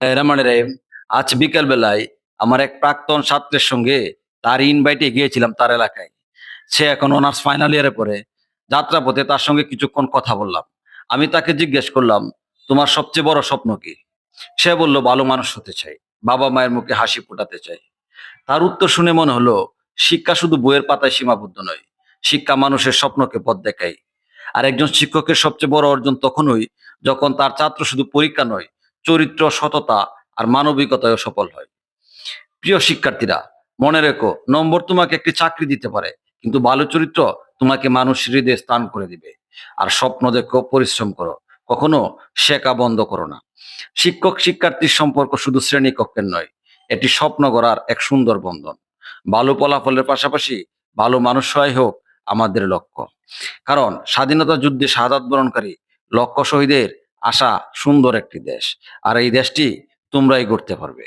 মানে রে, আজ বিকেল বেলায় আমার এক প্রাক্তন ছাত্রের সঙ্গে তার ইনভাইটে গিয়েছিলাম তার এলাকায়। সে এখন অনার্স ফাইনাল ইয়ারে পড়ে। যাত্রাপথে তার সঙ্গে কিছুক্ষণ কথা বললাম। আমি তাকে জিজ্ঞেস করলাম, তোমার সবচেয়ে বড় স্বপ্ন কি? সে বলল, ভালো মানুষ হতে চাই, বাবা মায়ের মুখে হাসি ফোটাতে চাই। তার উত্তর শুনে মনে হলো, শিক্ষা শুধু বইয়ের পাতায় সীমাবদ্ধ নয়, শিক্ষা মানুষের স্বপ্নকে পথ দেখায়। আর একজন শিক্ষকের সবচেয়ে বড় অর্জন তখনই, যখন তার ছাত্র শুধু পরীক্ষা নয়, চরিত্র, সততা আর মানবিকতায়ও সফল হয়। প্রিয় শিক্ষার্থীরা, মনে রেখো, নম্বর তোমাকে একটি চাকরি দিতে পারে, কিন্তু ভালো চরিত্র তোমাকে মানুষ হৃদয়ে স্থান করে দিবে। আর স্বপ্ন দেখো, পরিশ্রম করো, কখনো শেখা বন্ধ করো না। শিক্ষক শিক্ষার্থীর সম্পর্ক শুধু শ্রেণীকক্ষের নয়, এটি স্বপ্ন গড়ার এক সুন্দর বন্ধন। ভালো ফলাফলের পাশাপাশি ভালো মানুষ হওয়াই হোক আমাদের লক্ষ্য। কারণ স্বাধীনতা যুদ্ধে শাহাদাত বরণকারী লক্ষ্য শহীদের আশা সুন্দর একটি দেশ। আর এই দেশটি তোমরাই গড়তে পারবে।